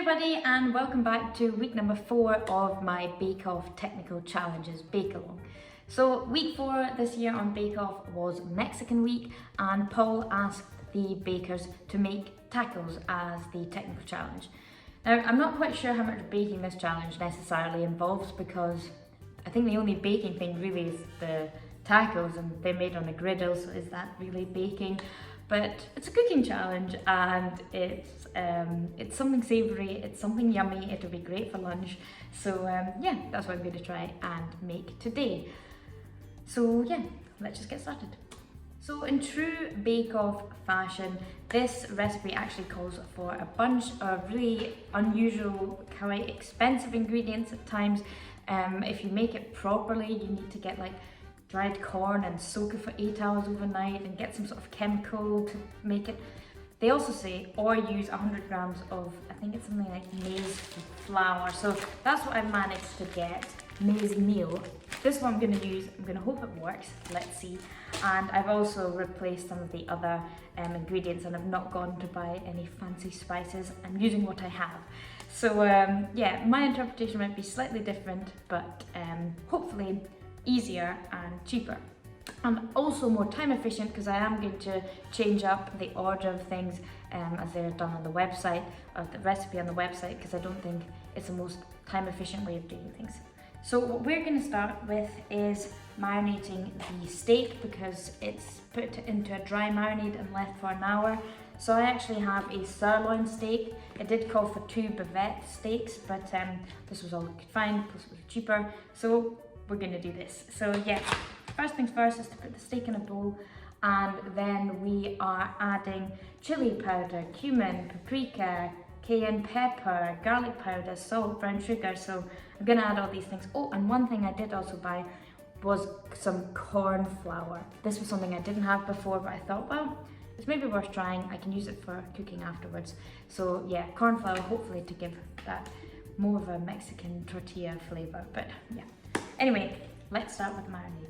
everybody and welcome back to week number 4 of my Bake Off Technical Challenges Bake Along. So week 4 this year on Bake Off was Mexican week, and Paul asked the bakers to make tacos as the technical challenge. Now I'm not quite sure how much baking this challenge necessarily involves, because I think the only baking thing really is the tacos, and they're made on a griddle, so is that really baking? But it's a cooking challenge, and it's something savoury, it's something yummy, it'll be great for lunch. So yeah, that's what I'm going to try and make today. So yeah, let's just get started. So in true Bake Off fashion, this recipe actually calls for a bunch of really unusual, quite expensive ingredients at times. If you make it properly, you need to get like dried corn and soak it for 8 hours overnight and get some sort of chemical to make it. They also say, or use 100 grams of, I think it's something like maize flour. So that's what I managed to get, maize meal. This one I'm going to use, I'm going to hope it works, let's see. And I've also replaced some of the other ingredients, and I've not gone to buy any fancy spices. I'm using what I have. So yeah, my interpretation might be slightly different, but hopefully easier and cheaper, and also more time efficient, because I am going to change up the order of things as they're done on the website, or the recipe on the website, because I don't think it's the most time efficient way of doing things. So what we're going to start with is marinating the steak, because it's put into a dry marinade and left for an hour. So I actually have a sirloin steak. It did call for 2 bavette steaks, but this was all I could find, plus it was cheaper. So we're going to do this. So yeah, first things first is to put the steak in a bowl, and then we are adding chili powder, cumin, paprika, cayenne pepper, garlic powder, salt, brown sugar. So I'm going to add all these things. Oh, and one thing I did also buy was some corn flour. This was something I didn't have before, but I thought, well, it's maybe worth trying. I can use it for cooking afterwards. So yeah, corn flour, hopefully to give that more of a Mexican tortilla flavor. But yeah. Anyway, let's start with the marinade.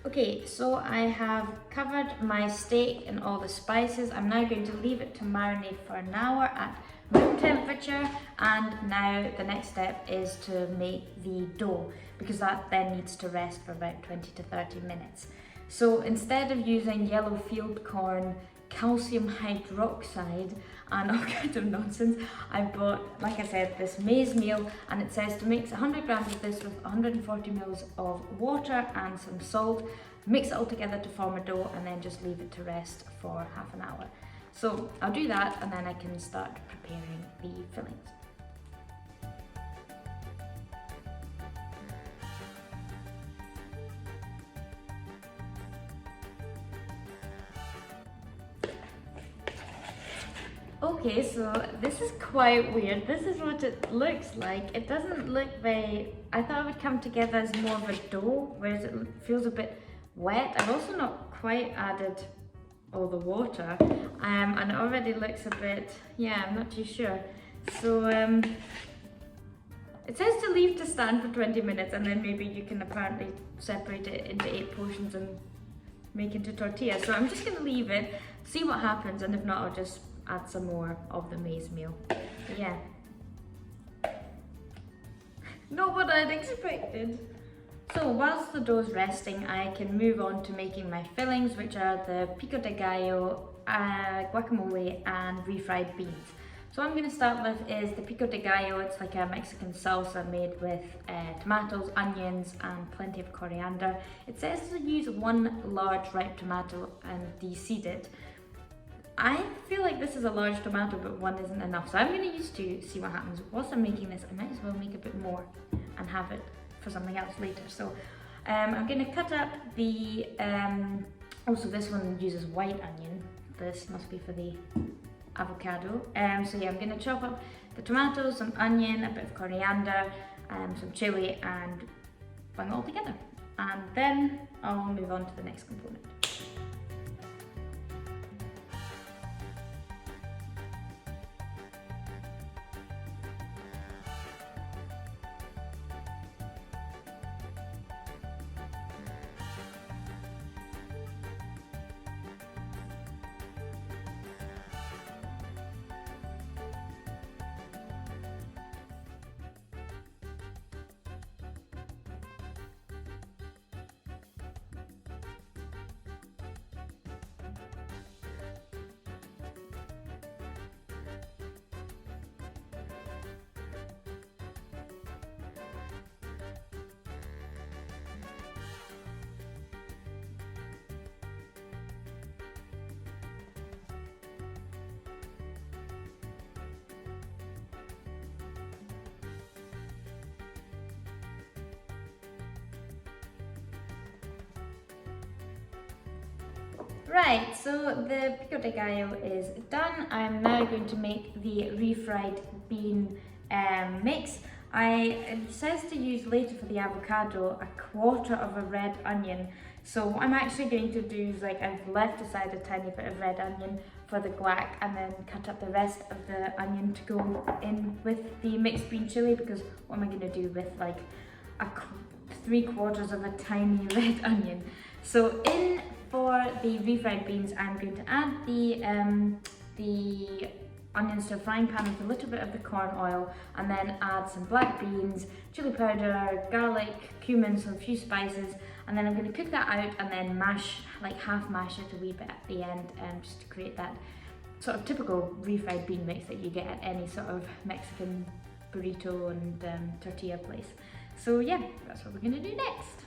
Okay, so I have covered my steak in all the spices. I'm now going to leave it to marinate for an hour at room temperature, and now the next step is to make the dough, because that then needs to rest for about 20 to 30 minutes. So instead of using yellow field corn, calcium hydroxide and all kinds of nonsense, I bought, like I said, this maize meal, and it says to mix 100 grams of this with 140 mils of water and some salt, mix it all together to form a dough, and then just leave it to rest for half an hour. So I'll do that, and then I can start preparing the fillings. Okay, so this is quite weird. This is what it looks like. It doesn't look very, I thought it would come together as more of a dough, whereas it feels a bit wet. I've also not quite added all the water, and it already looks a bit, yeah, I'm not too sure. So it says to leave to stand for 20 minutes, and then maybe you can apparently separate it into 8 portions and make into tortillas. So I'm just going to leave it, see what happens, and if not, I'll just add some more of the maize meal. But yeah, not what I'd expected. So whilst the dough's resting, I can move on to making my fillings, which are the pico de gallo, guacamole and refried beans. So what I'm going to start with is the pico de gallo. It's like a Mexican salsa made with tomatoes, onions and plenty of coriander. It says to use 1 large ripe tomato and de-seed it. I feel like this is a large tomato, but 1 isn't enough. So I'm going to use 2, see what happens. Whilst I'm making this, I might as well make a bit more and have it for something else later. So I'm going to cut up the, also this one uses white onion. This must be for the avocado. So yeah, I'm going to chop up the tomatoes, some onion, a bit of coriander, some chili, and bung it all together. And then I'll move on to the next component. Right, so the pico de gallo is done. I'm now going to make the refried bean mix. It says to use later for the avocado a quarter of a red onion. So what I'm actually going to do is, like, I've left aside a tiny bit of red onion for the guac and then cut up the rest of the onion to go in with the mixed green chili, because what am I going to do with like three-quarters of a tiny red onion? So in for the refried beans, I'm going to add the onions to a frying pan with a little bit of the corn oil, and then add some black beans, chili powder, garlic, cumin, some few spices, and then I'm going to cook that out and then mash, like half mash it a wee bit at the end, just to create that sort of typical refried bean mix that you get at any sort of Mexican burrito and tortilla place. So yeah, that's what we're going to do next.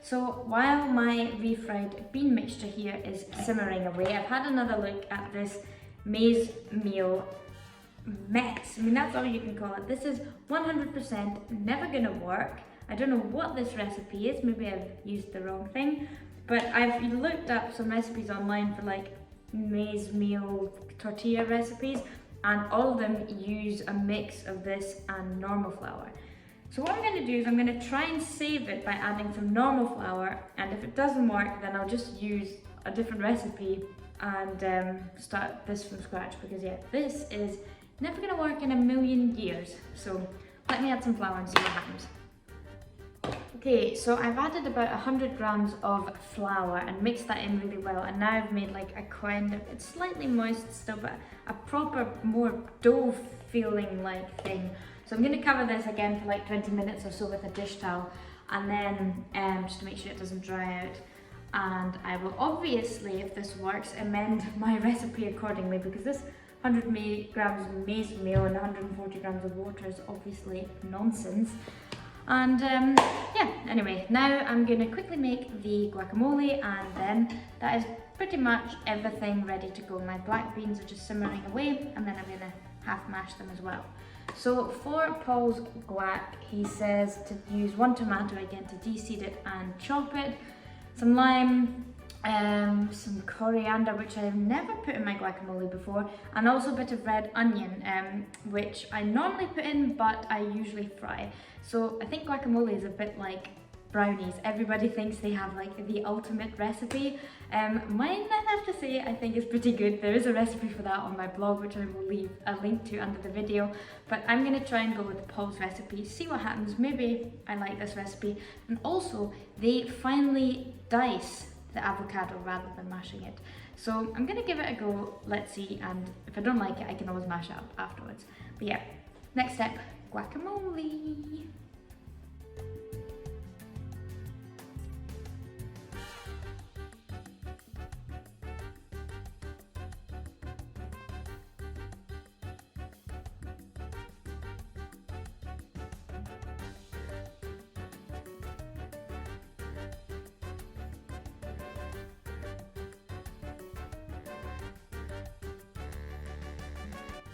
So while my refried bean mixture here is simmering away, I've had another look at this maize meal mess. I mean, that's all you can call it. This is 100% never gonna work. I don't know what this recipe is, maybe I've used the wrong thing, but I've looked up some recipes online for like maize meal tortilla recipes, and all of them use a mix of this and normal flour. So what I'm going to do is I'm going to try and save it by adding some normal flour, and if it doesn't work then I'll just use a different recipe and start this from scratch, because yeah, this is never going to work in a million years. So let me add some flour and see what happens. Okay, so I've added about 100 grams of flour and mixed that in really well, and now I've made like a kind of, it's slightly moist still, but a proper, more dough feeling like thing. So I'm going to cover this again for like 20 minutes or so with a dish towel, and then just to make sure it doesn't dry out. And I will obviously, if this works, amend my recipe accordingly, because this 100 grams of maize meal and 140 grams of water is obviously nonsense. And yeah, anyway, now I'm going to quickly make the guacamole, and then that is pretty much everything ready to go. My black beans are just simmering away, and then I'm going to half mash them as well. So for Paul's guac, he says to use 1 tomato again to de-seed it and chop it, some lime, some coriander, which I've never put in my guacamole before, and also a bit of red onion, which I normally put in but I usually fry. So I think guacamole is a bit like brownies. Everybody thinks they have like the ultimate recipe. Mine, I have to say, I think is pretty good. There is a recipe for that on my blog, which I will leave a link to under the video, but I'm going to try and go with Paul's recipe, see what happens. Maybe I like this recipe. And also, they finally dice the avocado rather than mashing it. So I'm going to give it a go, let's see, and if I don't like it, I can always mash it up afterwards. But yeah, next step, guacamole.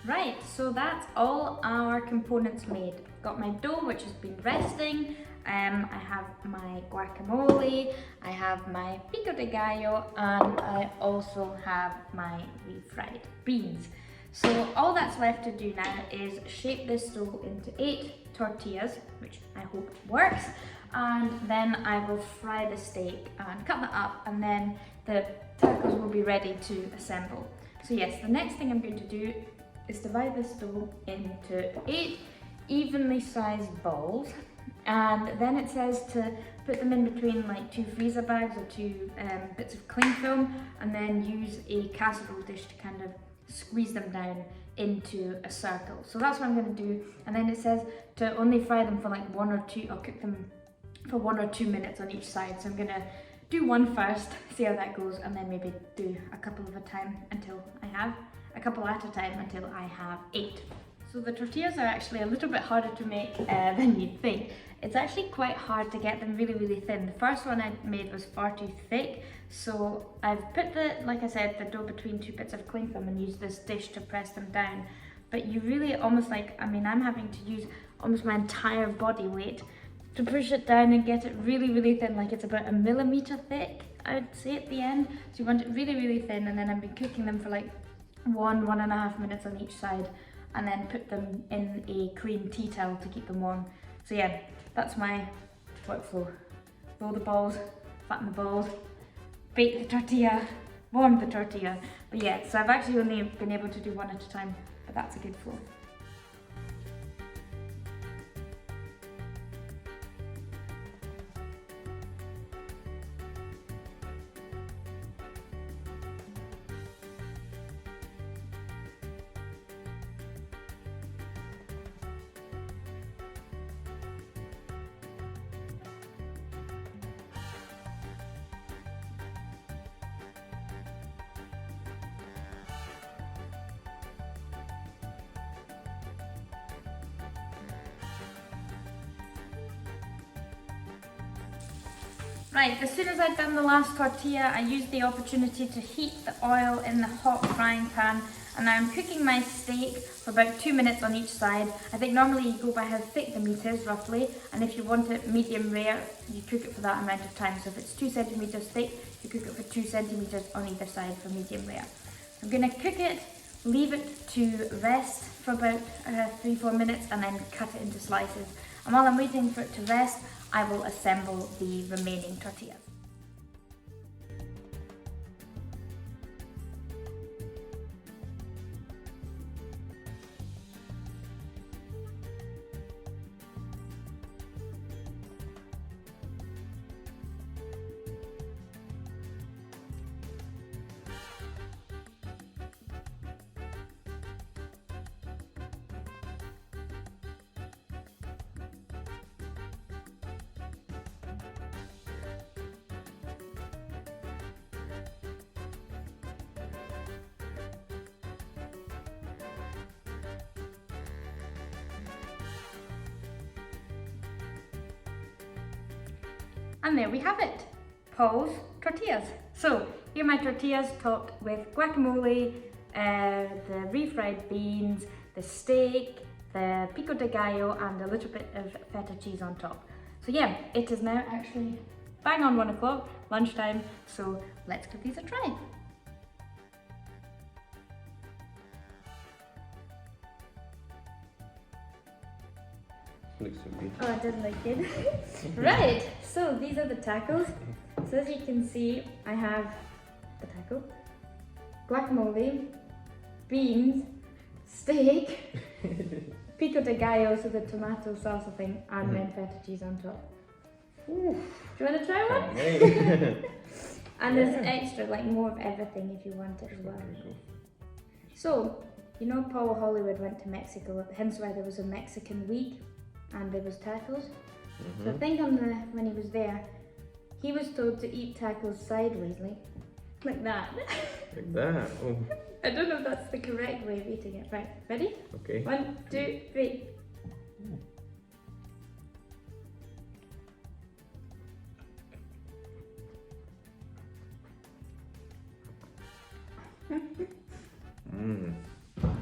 Right, so that's all our components made. I've got my dough, which has been resting. I have my guacamole, I have my pico de gallo, and I also have my refried beans. So all that's left to do now is shape this dough into 8 tortillas, which I hope works, and then I will fry the steak and cut that up, and then the tacos will be ready to assemble. So yes, the next thing I'm going to do is divide this dough into 8 evenly sized balls, and then it says to put them in between like 2 freezer bags or 2 bits of cling film, and then use a casserole dish to kind of squeeze them down into a circle. So that's what I'm going to do, and then it says to only fry them for like 1 or 2, or cook them for 1 or 2 minutes on each side. So I'm going to do one first, see how that goes, and then maybe do a couple at a time until I have 8. So the tortillas are actually a little bit harder to make than you'd think. It's actually quite hard to get them really, really thin. The first one I made was far too thick, so I've put like I said, the dough between 2 bits of cling film and used this dish to press them down. But you really almost I'm having to use almost my entire body weight to push it down and get it really, really thin, like it's about 1 millimeter thick, I'd say at the end. So you want it really, really thin, and then I've been cooking them for like 1.5 minutes on each side, and then put them in a clean tea towel to keep them warm. So yeah, that's my workflow. Roll the balls, flatten the balls, bake the tortilla, warm the tortilla. But yeah, so I've actually only been able to do one at a time, but that's a good flow. Right, as soon as I'd done the last tortilla, I used the opportunity to heat the oil in the hot frying pan, and now I'm cooking my steak for about 2 minutes on each side. I think normally you go by how thick the meat is roughly, and if you want it medium rare, you cook it for that amount of time. So if it's 2 centimeters thick, you cook it for 2 centimeters on either side for medium rare. I'm gonna cook it, leave it to rest for about 3-4 minutes, and then cut it into slices. And while I'm waiting for it to rest, I will assemble the remaining tortillas. And there we have it, Paul's tortillas. So here are my tortillas topped with guacamole, the refried beans, the steak, the pico de gallo, and a little bit of feta cheese on top. So yeah, it is now actually bang on 1 o'clock, lunchtime, so let's give these a try. Looks so good. Oh, it does look good. Right, so these are the tacos. So as you can see, I have the taco, guacamole, beans, steak, pico de gallo, so the tomato salsa thing, and then feta cheese on top. Ooh. Do you want to try one? And there's extra, like more of everything if you want it as well. So, you know Paul Hollywood went to Mexico, hence why there was a Mexican week and there was tacos. So I think when he was there, he was told to eat tacos sideways, like that. Like that? Oh. I don't know if that's the correct way of eating it. Right, ready? Okay. 1, 2, 3.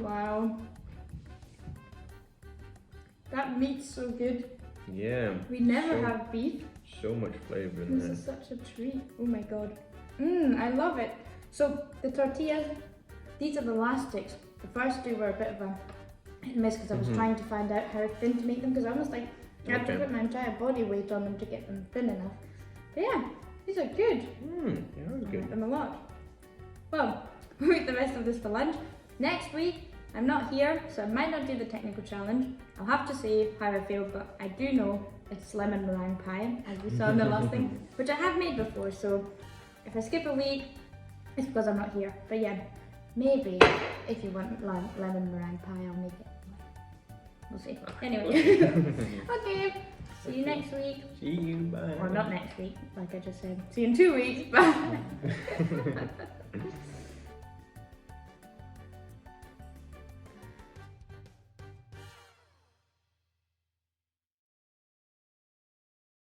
Wow. That meat's so good. Yeah. We never have beef. So much flavour in there. This is such a treat. Oh my god. I love it. So the tortillas, these are the last sticks. The first two were a bit of a hit and miss because I was trying to find out how thin to make them, because I almost like I have to put my entire body weight on them to get them thin enough. But yeah, these are good. Yeah, that's I good. like them a lot. Well, we'll eat the rest of this for lunch. Next week, I'm not here, so I might not do the technical challenge. I'll have to see how I feel, but I do know it's lemon meringue pie, as we saw in the last thing, which I have made before, so if I skip a week, it's because I'm not here. But yeah, maybe if you want lemon meringue pie, I'll make it. We'll see. Anyway, okay, See you next week. See you, bye. Or not next week, like I just said. See you in 2 weeks. Bye.